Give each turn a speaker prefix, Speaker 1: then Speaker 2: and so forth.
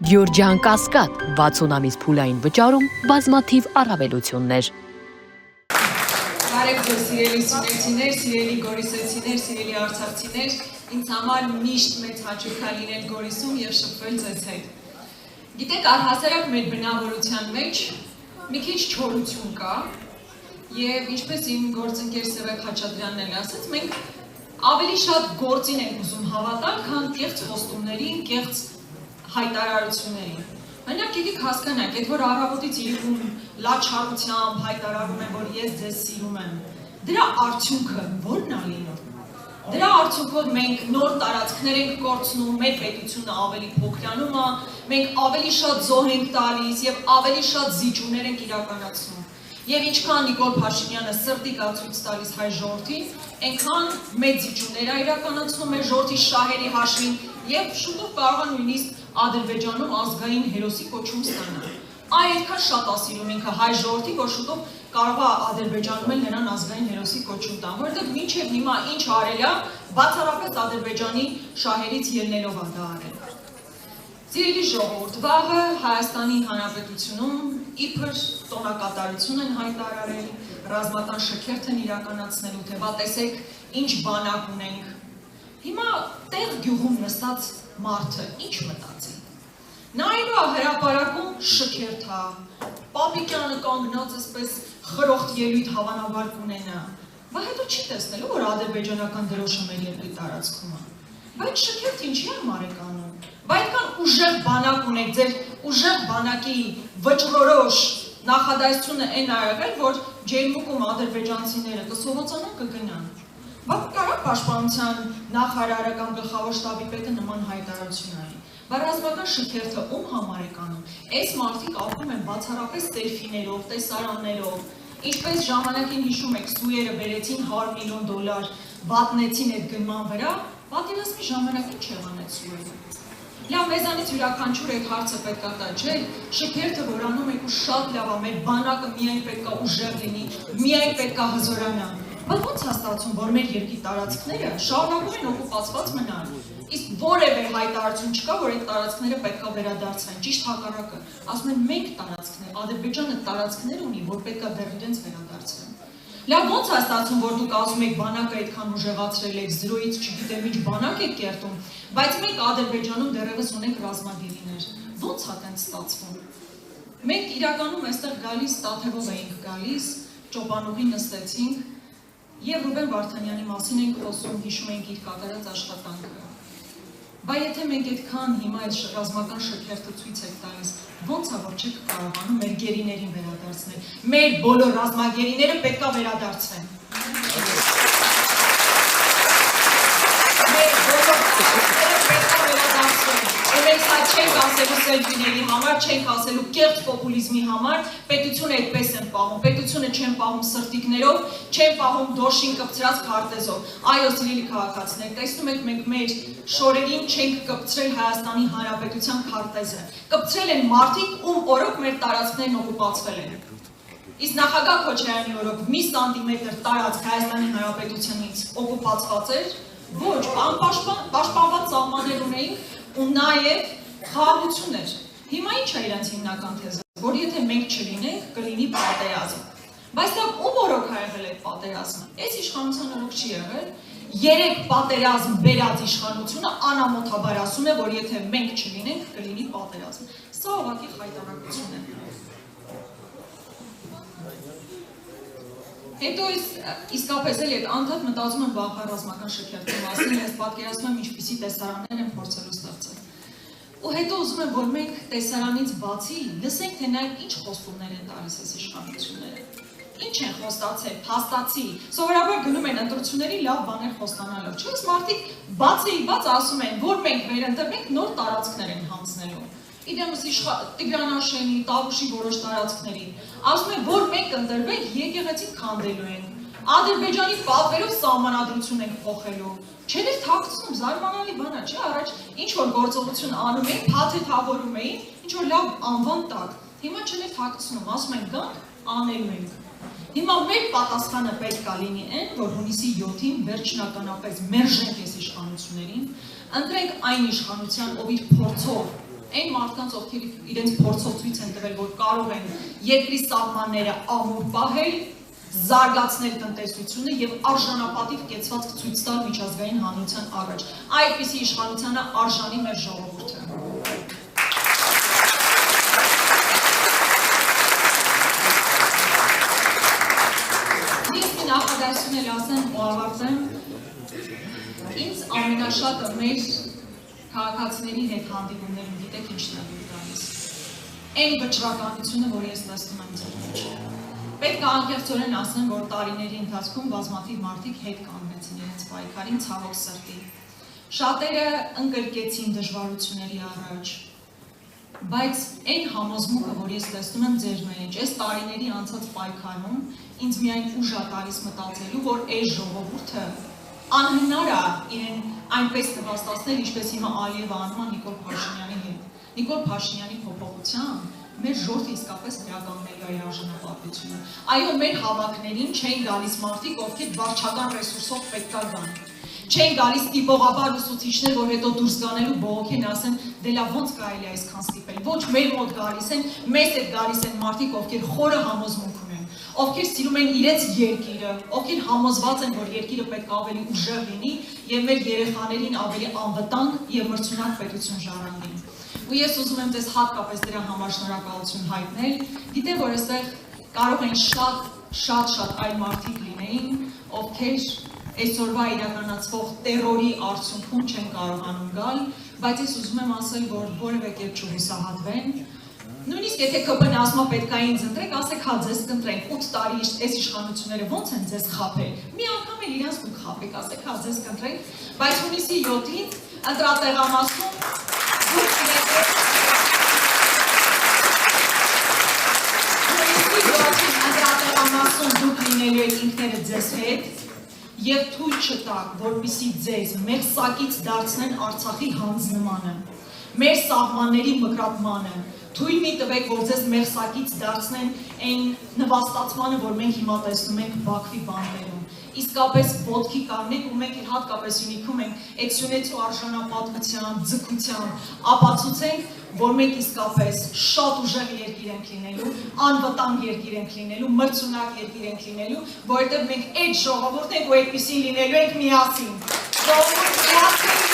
Speaker 1: Գյորջյան Կասկադ, 60 ամիս փուլային վճարում, բազմաթիվ առավելություններ։
Speaker 2: Բարև ձեզ սիրելի սյունեցիներ, սիրելի գորիսեցիներ, սիրելի արցախցիներ, ինձ համար միշտ մեծ հաճույք է լինել Գորիսում և շփվել ձեզ հետ։ Գիտեք, առհասարակ մեր բնավորության մեջ մի քիչ չորություն կա և ինչպես իմ գործընկեր Սևակ Խաչատրյանն էլ ասաց, մենք ավելի շատ գործին ենք ուզում հավատալ, քան կեղծ խոստումներին, կեղծ հայտարարություններին։ Մենակ եկեք հասկանանք, այդ որ առավոտից իրիկում լաչարությամբ հայտարարում եմ, որ ես ձեզ սիրում եմ, դրա արդյունքը ո՞րն է լինում։ Դրա արդյունքով մենք նոր տարածքներ ենք կորցնում, մեր պետությունը ավելի փոքրանում է, մենք ավելի շատ զոհ ենք տալիս և ավելի շատ զիջումներ ենք իրականացնում։ Եվ ինչքան Նիկոլ Փաշինյանը սրտի կացույց տալիս հայ ժողովրդին, այնքան մեծ զիջումներ է իրականացնում մեր ժողովրդի շահերի հաշվին և շուտով կարող է նույնիսկ Ադրբեջանում ազգային հերոսի կոչում ստանալ։ Այ այդքան շատ է սիրում ինքը հայ ժողովրդի, որ շուտով կարող է Ադրբեջանում էլ նրան ազգային հերոսի կոչում տան, որովհետև մինչև հիմա ինչ արել է, բացառապես Ադրբեջանի շահերից ելնելով է դա արել։ Սիրելի ժողովուրդ, վաղը Հայաստանի Հանրապետությունում իբր տոնակատարություն են հայտարարել, ռազմական շքերթ են իրականացնելու, թե բա տեսեք ինչ բանակ ունենք։ Հիմա տեղ գյուղում նստած մարդը ինչ մտածի։ Նայելու է հրապարակում շքերթ է, Պապիկյանը կանգնած այսպես խրոխտ ելույթ հավանաբար կունենա, բայց հետո չի տեսնելու, որ ադրբեջանական դրոշը մեր երկրի տարածքում է։ Բայց շքերթ ինչի համար եք անում։ Բայց այդքան ուժեղ բանակ ունեք, ձեր ուժեղ բանակի վճռորոշ նախադասությունը այն ա եղել, որ ջերմուկում ադրբեջանցիները կսողոցանան կգնան։ Բայց կարա պաշտպանության նախարարը կամ գլխավոր շտաբի պետը նման հայտարարություն արի։ Բայց ռազմական շքերթը ում համար եք անում։ Այս մարդիկ ապրում են բացառապես սելֆիներով, տեսարաններով։ Ինչպես ժամանակին հիշում եք, սուերը բերեցին $100 միլիոն, վատնեցին այդ գնման վրա, պատերազմի ժամանակին չեղանեց սուերը։ Լավ, մեզանից յուրաքանչյուր այդ հարցը պետք է տա, չէ՞, շքերթը որ անում եք ու շատ լավ է, մեր բանակը միայն պետք է ուժեղ լինի, միայն պետք է հզորանա։ Բայց ո՞նց է ստացվում, որ մեր երկրի տարածքները շարունակում են օկուպացված մնալ։ Իսկ որևէ հայտարարություն չկա, որ այդ տարածքները պետք է վերադարձվեն, ճիշտ հակառակը։ Ասում են մենք տարածքներ, Ադրբեջանը տարածքներ ունի, որ պետք է դեռ իրենց վերադարձվեն։ Լավ, ո՞նց է ստացվում, որ դուք ասում եք բանակը այդքան ուժեղացրել եք, 0-ից չգիտեմ ինչ բանակ եք կերտում, բայց մենք Ադրբեջանում դեռևս ունենք ռազմագերիներ։ Ո՞նց է տենց ստացվում։ Մենք իրականում այստեղ գալիս Տաթևով էինք գալիս, ճոպանուղի նստեցինք և Ռուբեն Վարդանյանի մասին ենք խոսում, հիշում ենք իր կատարած աշխատանքը։ Բայց եթե մենք այդքան հիմա այդ ռազմական շքերթը ցույց եք տալիս, ո՞նց է որ չեք կարողանում մեր գերիներին վերադարձնել։ Մեր բոլոր ռազմագերիները պետք է վերադարձվեն։ Մենք սա չենք ասելու սելֆիների համար, չենք ասելու կեղծ պոպուլիզմի համար, պետությունը այդպես են պահում, պետությունը չեն պահում սրտիկներով, չեն պահում դոշին կպցրած քարտեզով։ Այո, սիրելի քաղաքացիներ, տեսնում եք մենք մեր շորերին չենք կպցրել Հայաստանի Հանրապետության քարտեզը։ Կպցրել են մարդիկ, ում օրոք մեր տարածքներն օկուպացվել են։ Իսկ նախագահ Քոչարյանի օրոք մի սանտիմետր տարածք Հայաստանի Հանրապետությունից օկուպացված էր, ոչ, պաշտպանված սահմաններ ունեին ու նաև խաղաղություն էր։ Հիմա ինչ է իրենց հիմնական թեզը, որ եթե մենք չլինենք, կլինի պատերազմ։ Բայց լավ, ում օրոք է եղել այդ պատերազմը։ Այս իշխանության օրոք չի եղել։ 3 պատերազմ բերած իշխանությունը անամոթաբար ասում է, որ եթե մենք չլինենք, կլինի պատերազմ։ Սա ուղղակի խայտարակություն է։ Հետո իսկապես էլ այդ անդադ մտածում եմ վաղ ռազմական շքերթի մասին, ես պատկերացնում եմ ինչպիսի տեսարաններ են փորձելու ստեղծել։ Ու հետո ուզում եմ, որ մենք տեսարանից բացի լսենք, թե նաև ինչ խոստումներ են տալիս այս իշխանությունները։ Ինչ են խոստացել, փաստացի։ Սովորաբար գնում են ընտրությունների լավ բաներ խոստանալով, չէ՞, մարդիկ բաց ասում են, որ մենք վերընտրվենք նոր տարածքներ են հանձնելու։ Իդեմս Տիգրանաշենի, Տավուշի որոշ տարածքների, ասում են, որ մենք ընտրվենք եկեղեցի քանդելու ենք, Ադրբեջանի պատվերով սահմանադրություն ենք փոխելու, չեն էլ թաքցնում, զարմանալի բան է, չէ՞, առաջ ինչ որ գործողություն անում էին, փաթեթավորում էին, ինչ որ լավ անվան տակ, հիմա չեն էլ թաքցնում, ասում են գանք, անելու ենք։ Հիմա մեր պատասխանը պետք է լինի այն, որ հունիսի 7-ին վերջնականապես մերժենք այս իշխանություններին, ընտրենք այն իշխանության, ով իր փորձով Այն մարդկանց, ովքեր իրենց փորձով ցույց են տվել, որ կարող են երկրի սահմանները ամուր պահել, զարգացնել տնտեսությունը եւ արժանապատիվ կեցվածք ցույց տալ միջազգային հանրության առաջ։ Այդպիսի իշխանությանը արժանի մեր ժողովուրդը։ Ես մի նախադասություն էլ ասեմ ու ավարտեմ։ Ինձ ամենաշատը մեր քաղաքացիների հետ հանդիպումներում գիտեք ինչն է գալիս։ Այն վճռականությունը, որ ես տեսնում եմ ձեր մեջ։ Պետք է անկեղծորեն ասեմ, որ տարիների ընթացքում բազմաթիվ մարդիկ հետ կանգնեցին իրենց պայքարին ցավոք սրտի։ Շատերը ընկրկեցին դժվարությունների առաջ, բայց այն համոզմունքը, որ ես տեսնում եմ ձեր մեջ, այս տարիների անցած պայքարում, ինձ միայն ուժ է տալիս մտածելու, որ այս ժողովուրդը անհնար է իրեն այնպես նվաստացնել, ինչպես հիմա Ալիևը անում է Նիկոլ Փաշինյանի հետ։ Նիկոլ Փաշինյանի փոփոխությամբ մեր ժողովուրդը իսկապես իրականացնելու է իր արժանապատվությունը։ Այո, մեր հավաքներին չեն գալիս մարդիկ, ովքեր վարչական ռեսուրսով պետք է գան։ Չեն գալիս տիպողաբար ուսուցիչներ, որ հետո դուրս գանելու բողոքեն ասեն, դե լավ ոնց կարելի է այսքան ստիպել։ Ոչ, մեր մոտ գալիս են, մեզ հետ գալիս են մարդիկ, ովքեր խորը համոզմունք ունեն, ովքեր սիրում են իրենց երկիրը, ովքեր համոզված են, որ երկիրը պետք է ավելի ուժեղ լինի եւ մեր երեխաներին ավելի անվտանգ եւ մրցունակ պետություն ժառանգի։ Ու ես ուզում եմ ձեզ հատկապես դրա համար շնորհակալություն հայտնել։ Գիտեմ, որ այստեղ կարող են շատ այլ մարդիկ լինեին, ովքեր այսօրվա իրականացվող տերորի արդյունքում չեն կարողանում գալ, բայց ես ուզում եմ ասել, որ որևէ կերպ չհուսահատվեն։ Նույնիսկ եթե ԿՊ-ն ասում է պետք է ինձ ընտրեք, ասեք հա ձեզ կընտրենք, 8 տարի այս իշխանությունները ո՞նց են ձեզ խաբել։ Մի անգամ էլ իրենց դուք խաբեք, ասեք հա ձեզ կընտրենք, բայց հունիսի 7-ին ընտրատեղամասում դուք լինելու եք ինքներդ ձեզ հետ եւ թույլ չտաք, որպեսզի ձեզ մեղսակից դարձնեն Արցախի հանձնմանը, մեր սահմանների մկրատմանը, թույլ մի տվեք, որ ձեզ մեղսակից դարձնեն այն նվաստացմանը, որ մենք հիմա տեսնում ենք Բաքվի բանտերում։ Իսկապես ոտքի կանգնեք ու մենք էլ հատկապես Սյունիքում ենք այդ Սյունեցու արժանապատվության, ձգության ապացուցենք, որ մենք իսկապես շատ ուժեղ երկիր ենք լինելու, անվտանգ երկիր ենք լինելու, մրցունակ երկիր ենք լինելու, որովհետև մենք այդ ժողովուրդն ենք ու այդպիսին լինելու ենք միասին։ Ժողովուրդ միասին,